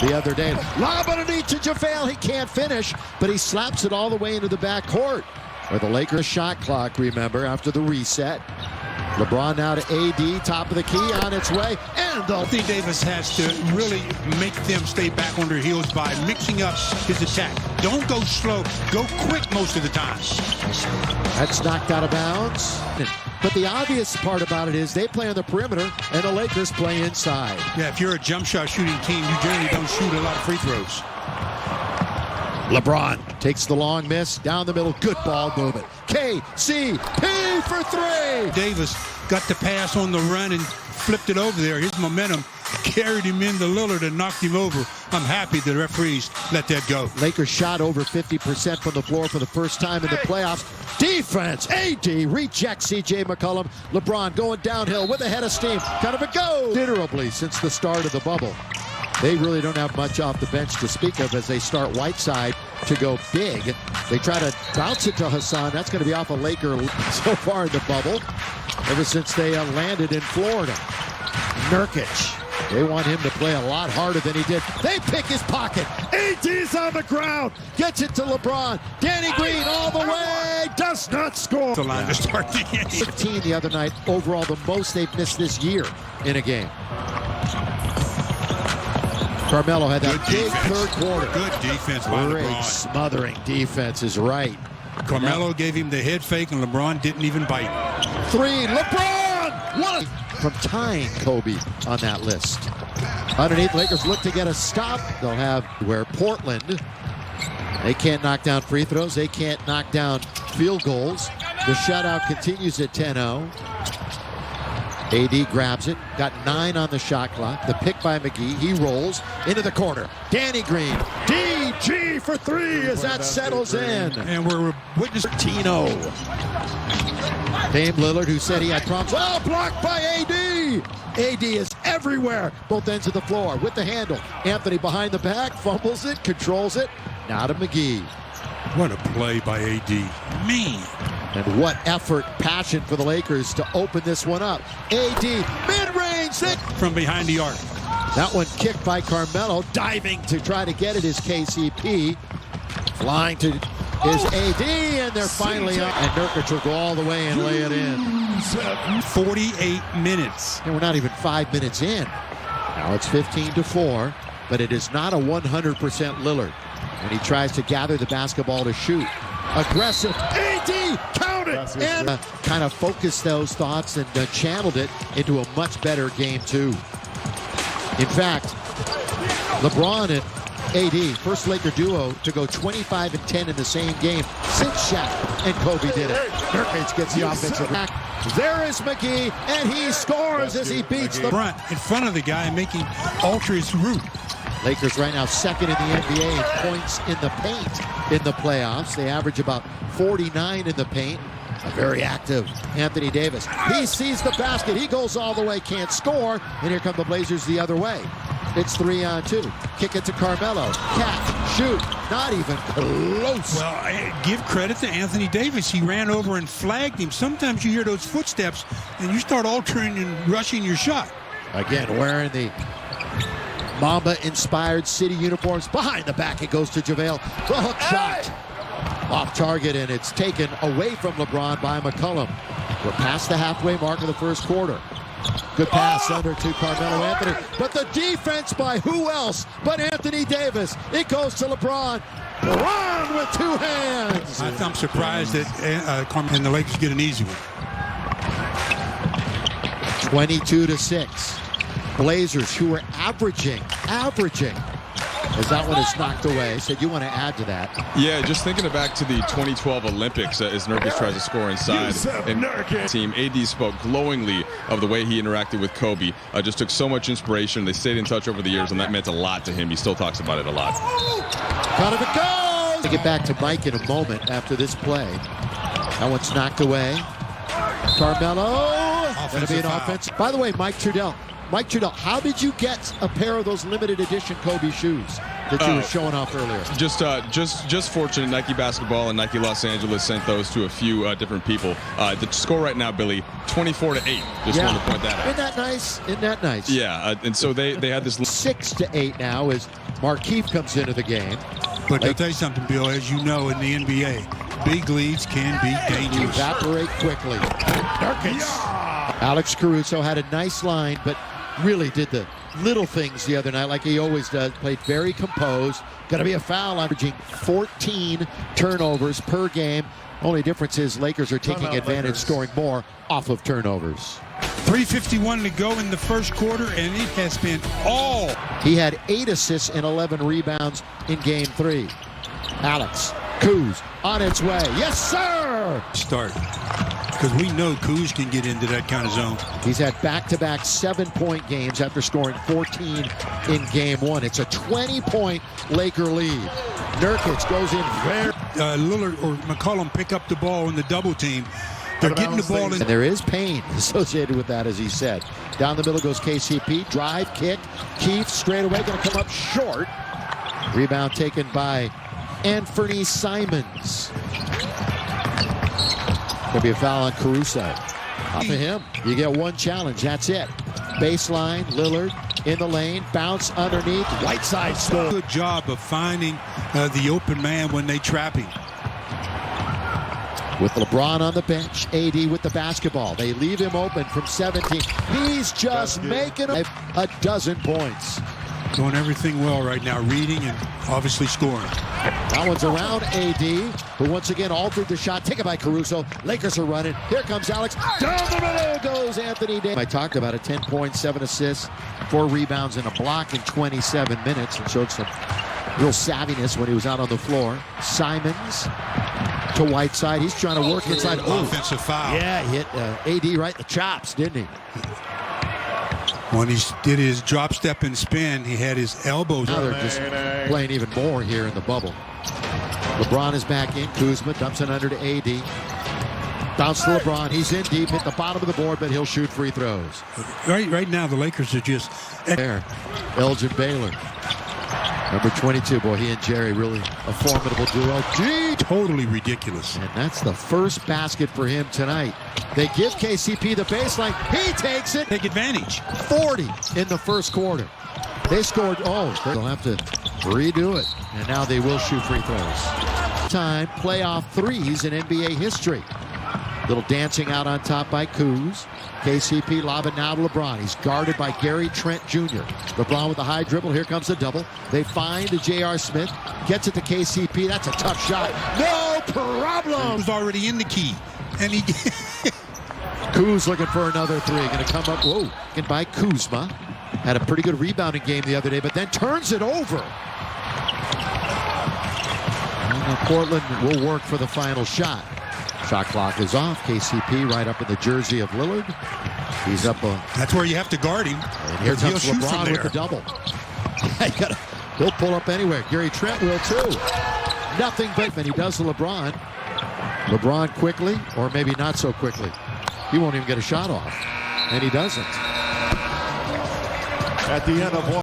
the other day. Lob underneath to JaVale. He can't finish, but he slaps it all the way into the back court. Where the Lakers shot clock, remember, after the reset. LeBron now to AD, top of the key, on its way, and I think Davis has to really make them stay back on their heels by mixing up his attack. Don't go slow, go quick most of the time. That's knocked out of bounds. But the obvious part about it is they play on the perimeter, and the Lakers play inside. Yeah, if you're a jump shot shooting team, you generally don't shoot a lot of free throws. LeBron takes the long miss, down the middle, good ball movement. KCP for three! Davis got the pass on the run and flipped it over there. His momentum carried him into Lillard and knocked him over. I'm happy the referees let that go. Lakers shot over 50% from the floor for the first time in the playoffs. Defense, AD rejects C.J. McCollum. LeBron going downhill with a head of steam. Kind of a go. Considerably since the start of the bubble. They really don't have much off the bench to speak of as they start Whiteside to go big. They try to bounce it to Hassan. That's going to be off a Laker so far in the bubble, ever since they landed in Florida. Nurkic. They want him to play a lot harder than he did. They pick his pocket. AD's on the ground. Gets it to LeBron. Danny Green all the way. Does not score. The line to start the game. 15 the other night. Overall, the most they've missed this year in a game. Carmelo had that big third quarter. Good defense by LeBron. Smothering defense is right. Carmelo gave him the head fake, and LeBron didn't even bite. Three. LeBron! What? From tying Kobe on that list. Underneath, Lakers look to get a stop. They'll have where Portland, they can't knock down free throws. They can't knock down field goals. The shutout continues at 10-0. AD grabs it, got 9 on the shot clock. The pick by McGee, he rolls into the corner. Danny Green, DG for three as that settles in. And we're witnessing Tino. Dame Lillard, who said he had problems. Oh, blocked by AD. AD is everywhere, both ends of the floor with the handle. Anthony behind the back, fumbles it, controls it. Now to McGee. What a play by AD. Man. And what effort, passion for the Lakers to open this one up. AD, mid-range. From behind the arc. That one kicked by Carmelo. Diving to try to get it is KCP. Flying to is AD, and they're finally up. And Nurkic will go all the way and lay it in. 48 minutes. And we're not even 5 minutes in. Now it's 15-4, but it is not a 100% Lillard. And he tries to gather the basketball to shoot. Aggressive. AD, count it! And kind of focused those thoughts and channeled it into a much better game, too. In fact, LeBron and AD, first Laker duo to go 25-10 in the same game since Shaq and Kobe did it. Nurkic gets the offensive back. There is McGee, and he scores as he beats the front in front of the guy, making alter his route. Lakers right now second in the NBA in points in the paint in the playoffs. They average about 49 in the paint. A very active Anthony Davis. He sees the basket. He goes all the way, can't score. And here come the Blazers the other way. It's 3-on-2. Kick it to Carmelo. Catch, shoot. Not even close. Well, give credit to Anthony Davis. He ran over and flagged him. Sometimes you hear those footsteps and you start altering and rushing your shot. Again, wearing the Mamba-inspired City uniforms. Behind the back, it goes to JaVale. The hook shot. Off target, and it's taken away from LeBron by McCollum. We're past the halfway mark of the first quarter. Good pass under to Carmelo Anthony. But the defense by who else but Anthony Davis. It goes to LeBron. LeBron with two hands. I'm surprised that and the Lakers get an easy one. 22-6. Blazers, who were averaging, as that one is knocked away. Said you want to add to that. Yeah, just thinking back to the 2012 Olympics as Nurkic tries to score inside. And team AD spoke glowingly of the way he interacted with Kobe. Just took so much inspiration. They stayed in touch over the years, and that meant a lot to him. He still talks about it a lot. Out of it goes! We'll get back to Mike in a moment after this play. That one's knocked away. Carmelo. Going to be an offense. By the way, Mike Trudell, how did you get a pair of those limited edition Kobe shoes that you were showing off earlier? Just fortunate. Nike Basketball and Nike Los Angeles sent those to a few different people. The score right now, Billy, 24-8. Just wanted to point that out. Isn't that nice? Yeah, and so they had this 6-8 now as Markeith comes into the game. But I'll tell you something, Bill, as you know, in the NBA, big leads can be dangerous. Evaporate quickly. Alex Caruso had a nice line, but really did the little things the other night like he always does. Played very composed. Going to be a foul, averaging 14 turnovers per game. Only difference is Lakers are taking advantage, scoring more off of turnovers. 3:51 to go in the first quarter, and it has been all. He had 8 assists and 11 rebounds in Game 3. Alex Kuz on its way. Yes, sir! Start. Because we know Kuz can get into that kind of zone. He's had back-to-back 7-point games after scoring 14 in Game 1. It's a 20-point Laker lead. Nurkic goes in very... Lillard or McCollum pick up the ball in the double team. They're getting the ball in. And there is pain associated with that, as he said. Down the middle goes KCP. Drive, kick. Keith straight away, going to come up short. Rebound taken by Anthony Simons. Going to be a foul on Caruso. Off of him. You get one challenge. That's it. Baseline, Lillard in the lane. Bounce underneath. Whiteside score. Good job of finding the open man when they trap him. With LeBron on the bench, AD with the basketball. They leave him open from 17. He's just making a dozen points. Doing everything well right now, reading and obviously scoring. That one's around AD, who once again altered the shot. Taken by Caruso. Lakers are running. Here comes Alex. Down the middle goes Anthony Davis. I talked about it. 10 points, 7 assists, 4 rebounds, and a block in 27 minutes. And showed some real savviness when he was out on the floor. Simons to Whiteside. He's trying to work inside. Offensive foul. Yeah, he hit AD right in the chops, didn't he? When he did his drop step and spin, he had his elbows. Now they're just playing even more here in the bubble. LeBron is back in. Kuzma dumps it under to AD. Bounce to LeBron. He's in deep, hit the bottom of the board, but he'll shoot free throws. Right now, the Lakers are just there. Elgin Baylor. Number 22, boy, he and Jerry really a formidable duo. Totally ridiculous. And that's the first basket for him tonight. They give KCP the baseline. He takes it. Take advantage. 40 in the first quarter. They scored. Oh, they'll have to redo it. And now they will shoot free throws. Time playoff threes in NBA history. Little dancing out on top by Kuz. KCP lobbing now to LeBron. He's guarded by Gary Trent Jr. LeBron with a high dribble. Here comes the double. They find J.R. Smith. Gets it to KCP. That's a tough shot. No problem. He was already in the key. And he... Kuz looking for another three. Going to come up. Whoa. And by Kuzma. Had a pretty good rebounding game the other day, but then turns it over. And Portland will work for the final shot. Shot clock is off. KCP right up in the jersey of Lillard. He's up. That's where you have to guard him. And here comes LeBron with the double. He'll pull up anywhere. Gary Trent will too. Nothing but when he does to LeBron. LeBron quickly, or maybe not so quickly. He won't even get a shot off. And he doesn't. At the end of one.